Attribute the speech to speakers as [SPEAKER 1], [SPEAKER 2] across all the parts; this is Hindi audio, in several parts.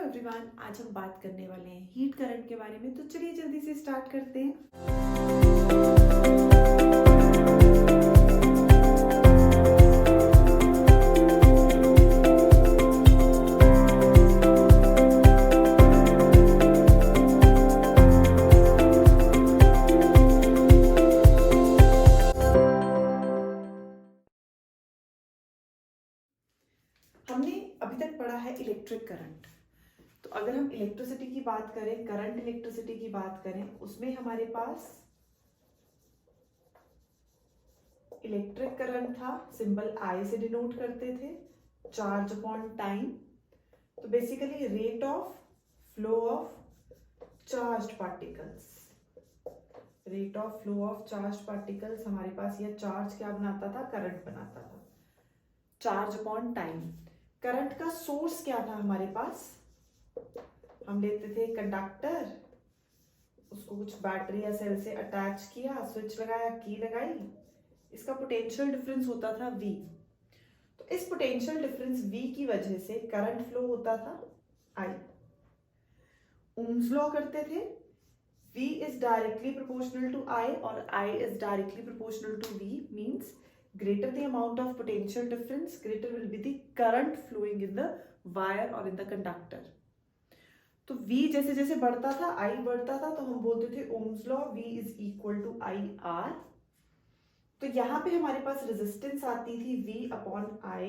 [SPEAKER 1] एवरीवन, आज हम बात करने वाले हैं हीट करंट के बारे में। तो चलिए जल्दी से स्टार्ट करते हैं। हमने अभी तक पढ़ा है इलेक्ट्रिक करंट। तो अगर हम इलेक्ट्रिसिटी की बात करें, करंट इलेक्ट्रिसिटी की बात करें, उसमें हमारे पास इलेक्ट्रिक करंट था, सिंबल I से डिनोट करते थे, चार्ज अपॉन टाइम। तो basically rate of flow of charged particles, rate of flow of charged particles हमारे पास यह चार्ज क्या बनाता था, करंट बनाता था, चार्ज अपॉन टाइम। करंट का सोर्स क्या था हमारे पास, हम लेते थे कंडक्टर, उसको कुछ बैटरी या सेल से अटैच किया, स्विच लगाया, की लगाई, इसका पोटेंशियल डिफरेंस होता था V। तो इस पोटेंशियल डिफरेंस V की वजह से करंट फ्लो होता था I। ओम्स लॉ करते थे, V is directly proportional to I और I is directly proportional to V, means greater the amount of potential difference, greater will be the current flowing in the wire or in the conductor। तो V जैसे जैसे बढ़ता था, I बढ़ता था, तो हम बोलते थे Ohm's law V is equal to IR। तो यहाँ पे हमारे पास रेजिस्टेंस आती थी V upon I,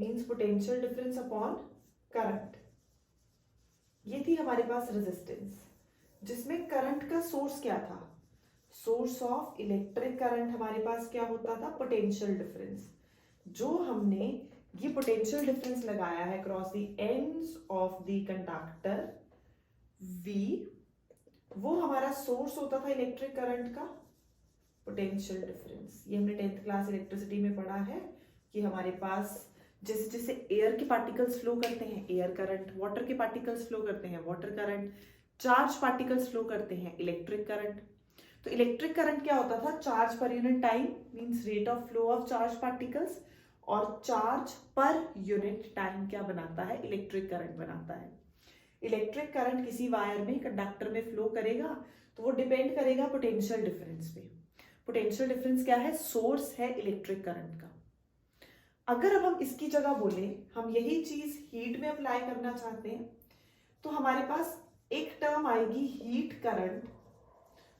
[SPEAKER 1] means potential difference upon current. ये थी हमारे पास रेजिस्टेंस, जिसमें करंट का सोर्स क्या था, सोर्स ऑफ इलेक्ट्रिक करंट हमारे पास क्या होता था, पोटेंशियल डिफरेंस। जो हमने ये पोटेंशियल डिफरेंस लगाया है cross the ends of the conductor V, वो हमारा सोर्स होता था इलेक्ट्रिक करंट का पोटेंशियल डिफरेंस। ये हमने 10th क्लास इलेक्ट्रिसिटी में पढ़ा है कि हमारे पास जैसे जैसे एयर के पार्टिकल्स फ्लो करते हैं, एयर करंट, वाटर के पार्टिकल्स फ्लो करते हैं, water current, charge particles flow करते हैं, इलेक्ट्रिक करंट। तो इलेक्ट्रिक करंट क्या होता था, चार्ज पर unit time, means rate of flow of charge particles, और चार्ज पर यूनिट टाइम क्या बनाता है, इलेक्ट्रिक करंट बनाता है। इलेक्ट्रिक करंट किसी वायर में, कंडक्टर में फ्लो करेगा तो वो डिपेंड करेगा पोटेंशियल डिफरेंस पे। पोटेंशियल डिफरेंस क्या है, सोर्स है इलेक्ट्रिक करंट का। अगर अब हम इसकी जगह बोले, हम यही चीज हीट में अप्लाई करना चाहते हैं, तो हमारे पास एक टर्म आएगी हीट करंट।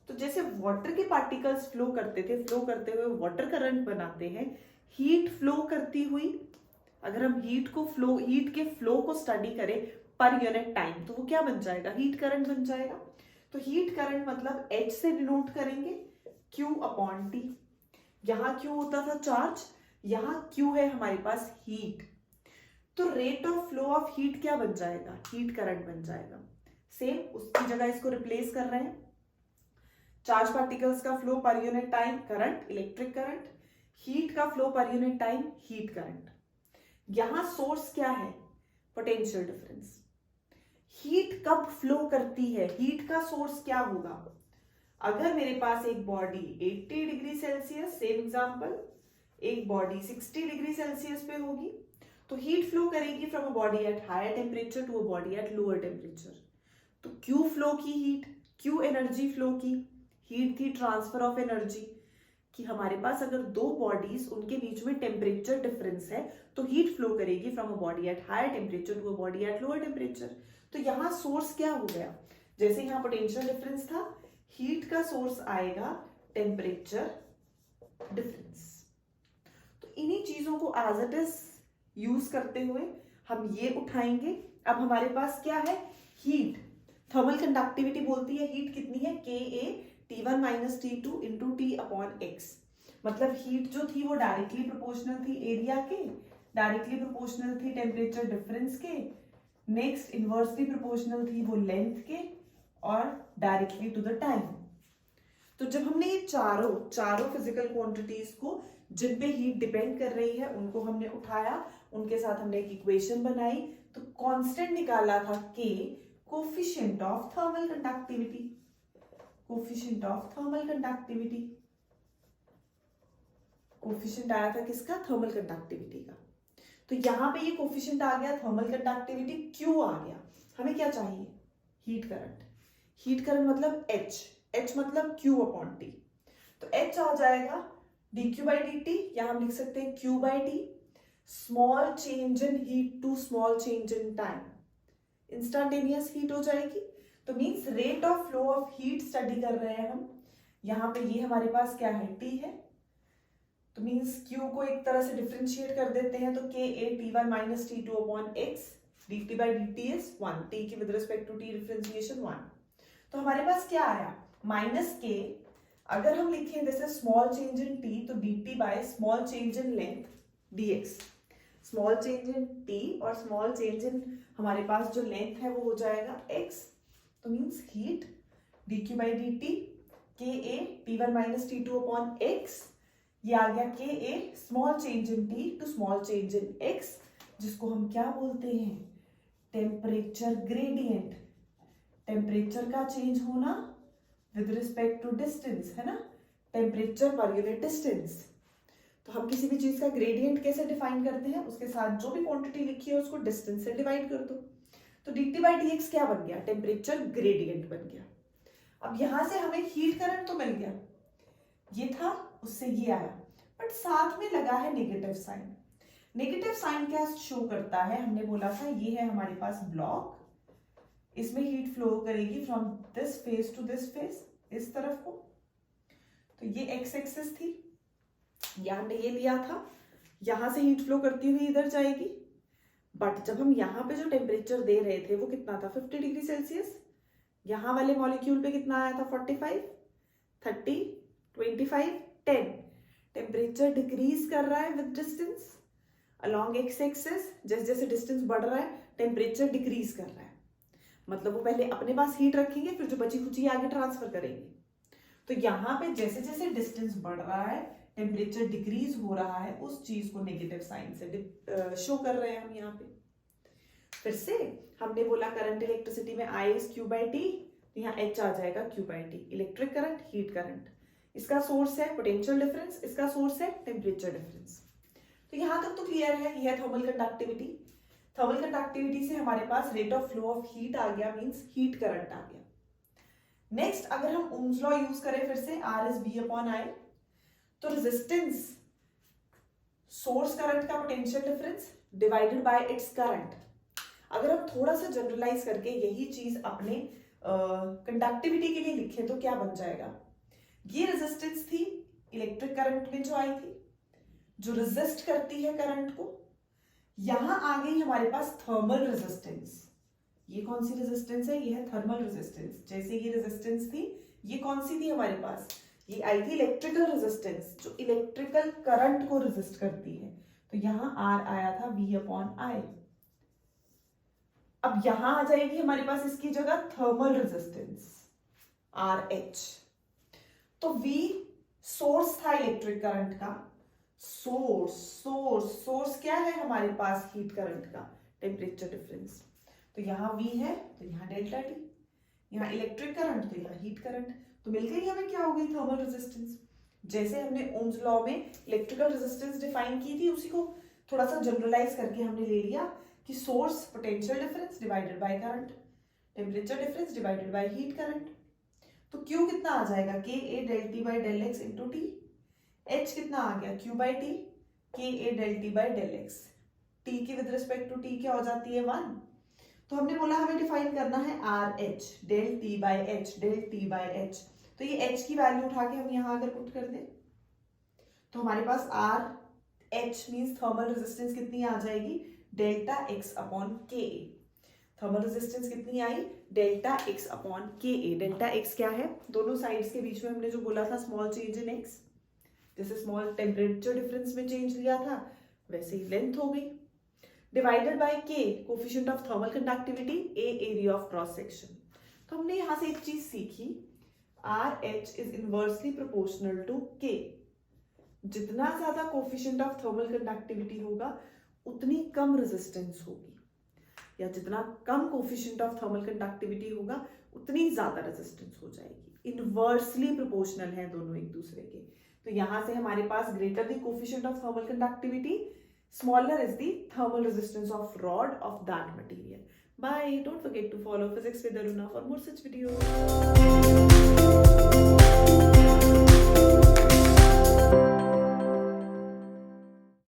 [SPEAKER 1] तो जैसे वाटर के पार्टिकल्स फ्लो करते थे, फ्लो करते हुए वाटर करंट बनाते हैं, हीट फ्लो करती हुई, अगर हम हीट के फ्लो को स्टडी करें पर यूनिट टाइम, तो वो क्या बन जाएगा, हीट करंट बन जाएगा। तो हीट करंट मतलब H से डिनोट करेंगे, Q अपॉन T। यहां Q होता था चार्ज, यहां Q है हमारे पास हीट। तो rate of flow of heat क्या बन जाएगा, हीट करंट बन जाएगा। सेम उसकी जगह इसको रिप्लेस कर रहे हैं, चार्ज पार्टिकल्स का फ्लो पर unit time current, electric current, heat का फ्लो पर यूनिट टाइम हीट करंट। यहां सोर्स क्या है, पोटेंशियल डिफरेंस। हीट कब फ्लो करती है, हीट का सोर्स क्या होगा, अगर मेरे पास एक body 80 degree Celsius, same example, एक बॉडी 60 डिग्री सेल्सियस पे होगी, तो हीट फ्लो करेगी from a body at higher temperature to a body at lower temperature. तो क्यू फ्लो की हीट, क्यू एनर्जी फ्लो की हीट थी, ट्रांसफर ऑफ एनर्जी, कि हमारे पास अगर दो बॉडीज, उनके बीच में टेम्परेचर डिफरेंस है, तो हीट फ्लो करेगी from a body at higher temperature to a body at lower temperature. तो यहां सोर्स क्या हो गया, जैसे यहां पोटेंशियल डिफरेंस था, हीट का सोर्स आएगा टेम्परेचर डिफरेंस। तो इन्हीं चीजों को एज इट इज यूज करते हुए हम ये उठाएंगे। अब हमारे पास क्या है, हीट, थर्मल कंडक्टिविटी बोलती है हीट कितनी है, Ka T1 minus T2 into T upon X। मतलब हीट जो थी वो डायरेक्टली प्रोपोर्शनल थी एरिया के, डायरेक्टली प्रोपोर्शनल थी टेम्परेचर डिफरेंस के, नेक्स्ट इनवर्सली प्रोपोर्शनल थी वो लेंथ के, और डायरेक्टली टू द टाइम। तो जब हमने ये चारों फिजिकल क्वांटिटीज को जिन पे हीट डिपेंड कर रही है उनको हमने उठाया, उनके साथ हमने एक इक्वेशन बनाई, तो कांस्टेंट निकाला था K, coefficient of thermal conductivity, coefficient of thermal conductivity, coefficient आया था किसका, थर्मल कंडक्टिविटी का। तो यहाँ पे ये कोफिशिएंट आ गया, थर्मल कंडक्टिविटी Q आ गया। हमें क्या चाहिए? Heat current. हीट करंट मतलब H मतलब Q अपॉन T। तो H आ जाएगा dQ बाई dt, या हम लिख सकते हैं Q by T, small change in heat to small change in time, instantaneous heat हो जाएगी। तो means rate of flow of heat study कर रहे हैं हम। यहाँ पे ये हमारे पास क्या है? T है। तो मींस Q को एक तरह से डिफरेंशिएट कर देते हैं, तो KA T1 minus T2 upon X dt by dt is 1, T की with respect to T differentiation 1। तो हमारे पास क्या आया? माइनस K, अगर हम लिखें this is small change in T, तो dt by small change in length dx। Small change in T और स्मॉल चेंज इन हमारे पास जो लेंथ है वो हो जाएगा x। तो means heat dq by dt KA T1 minus T2 upon x, ये आ गया KA small change in T to small change in x, जिसको हम क्या बोलते हैं? Temperature gradient. टेम्परेचर का चेंज होना विद रिस्पेक्ट टू डिस्टेंस, है ना, टेम्परेचर पर यूनिट डिस्टेंस। तो हम किसी भी चीज का ग्रेडियंट कैसे डिफाइन करते हैं? उसके साथ जो भी क्वांटिटी लिखी है उसको डिस्टेंस से डिवाइड कर दो। तो dt बाई dx क्या बन गया? टेम्परेचर ग्रेडियंट बन गया। अब यहां से हमें हीट करंट तो मिल गया, ये था, उससे ये आया, बट साथ में लगा है नेगेटिव साइन। नेगेटिव साइन क्या शो करता है? हमने बोला था ये है हमारे पास ब्लॉक, इसमें हीट फ्लो करेगी from this face to this face, इस तरफ को। तो ये एक्स एक्सिस थी, या हमने ये लिया था, यहां से हीट फ्लो करती हुई इधर जाएगी। बट जब हम यहाँ पे जो टेम्परेचर दे रहे थे वो कितना था? 50 डिग्री सेल्सियस। यहाँ वाले मॉलिक्यूल पे कितना आया था? 45, 30, 25, 10। टेम्परेचर डिक्रीज कर रहा है with distance along x axis. जैसे जैसे डिस्टेंस बढ़ रहा है टेम्परेचर डिक्रीज कर रहा है, मतलब वो पहले अपने पास हीट रखेंगे, फिर जो बची खुची आगे ट्रांसफर करेंगे। तो यहाँ पे जैसे जैसे डिस्टेंस बढ़ रहा है टेम्परेचर डिक्रीज हो रहा है, उस चीज को नेगेटिव साइन से शो कर रहे हैं हम यहाँ पे। फिर से हमने बोला करंट इलेक्ट्रिसिटी में I is Q by T, तो यहाँ H आ जाएगा Q by T। Electric current, heat current, इसका सोर्स है पोटेंशियल डिफरेंस, इसका सोर्स है टेम्परेचर डिफरेंस। तो यहाँ तक तो क्लियर है, यह है थर्मल कंडक्टिविटी। थर्मल कंडक्टिविटी से हमारे पास rate of flow of heat आ गया, मींस हीट करंट आ गया। नेक्स्ट अगर हम ओम्स लॉ यूज करें फिर से, R is V upon I, तो रेजिस्टेंस सोर्स करंट का potential difference divided bye its current. अगर हम थोड़ा सा जनरलाइज करके यही चीज अपने कंडक्टिविटी के लिए लिखें तो क्या बन जाएगा? ये रेजिस्टेंस थी इलेक्ट्रिक करंट में जो आई थी, जो रेजिस्ट करती है करंट को। यहां आ गई हमारे पास थर्मल रेजिस्टेंस। ये कौन सी रेजिस्टेंस है? ये है थर्मल रेजिस्टेंस। जैसे ये रेजिस्टेंस थी, ये कौन सी थी हमारे पास? ये आई थी इलेक्ट्रिकल रेजिस्टेंस, जो इलेक्ट्रिकल करंट को रेजिस्ट करती है। तो यहां R आया था V अपॉन I। अब यहां आ जाएगी हमारे पास इसकी जगह थर्मल रेजिस्टेंस RH। तो V सोर्स था इलेक्ट्रिक करंट का, सोर्स क्या है हमारे पास? हीट करंट का टेम्परेचर डिफरेंस। तो यहाँ V है तो यहाँ डेल्टा T, यहाँ इलेक्ट्रिक करंट तो यहाँ हीट करंट। तो मिल गई हमें क्या हो गई? Thermal resistance. जैसे हमने ओम्स लॉ में इलेक्ट्रिकल रेजिस्टेंस डिफाइन की थी, उसी को थोड़ा सा जनरलाइज करके हमने ले लिया कि source potential difference divided by current, temperature difference divided by heat current. तो Q कितना आ जाएगा? KA del T by del x into T। H कितना आ गया? Q by T KA del T by del x. T की विद रिस्पेक्ट टू T क्या हो जाती है? 1। तो हमने बोला हमें डिफाइन करना है RH del T by H, del T by H। तो ये H की वैल्यू उठा के हम यहाँ अगर पुट कर दें तो हमारे पास RH मींस थर्मल रेजिस्टेंस कितनी आ जाएगी? Delta X upon KA। Thermal resistance कितनी आई? Delta X upon KA। Delta X क्या है? दोनों साइड्स के बीच में हमने जो बोला था स्मॉल चेंज इन X, जैसे स्मॉल टेम्परेचर डिफरेंस में चेंज लिया था वैसे ही लेंथ हो गई, divided by K coefficient of thermal conductivity, A area of cross section. तो हमने यहां से एक चीज सीखी, RH is inversely proportional to K। जितना ज्यादा कोफिशिएंट ऑफ थर्मल कंडक्टिविटी होगा उतनी कम रेजिस्टेंस होगी, या जितना कम कोफिशिएंट ऑफ थर्मल कंडक्टिविटी होगा उतनी ज्यादा रेजिस्टेंस हो जाएगी। इनवर्सली प्रोपोर्शनल है दोनों एक दूसरे के। तो यहां से हमारे पास greater the coefficient of thermal conductivity, smaller is the thermal resistance of rod of that material. Bye. Don't forget to follow Physics with Aruna for more such videos.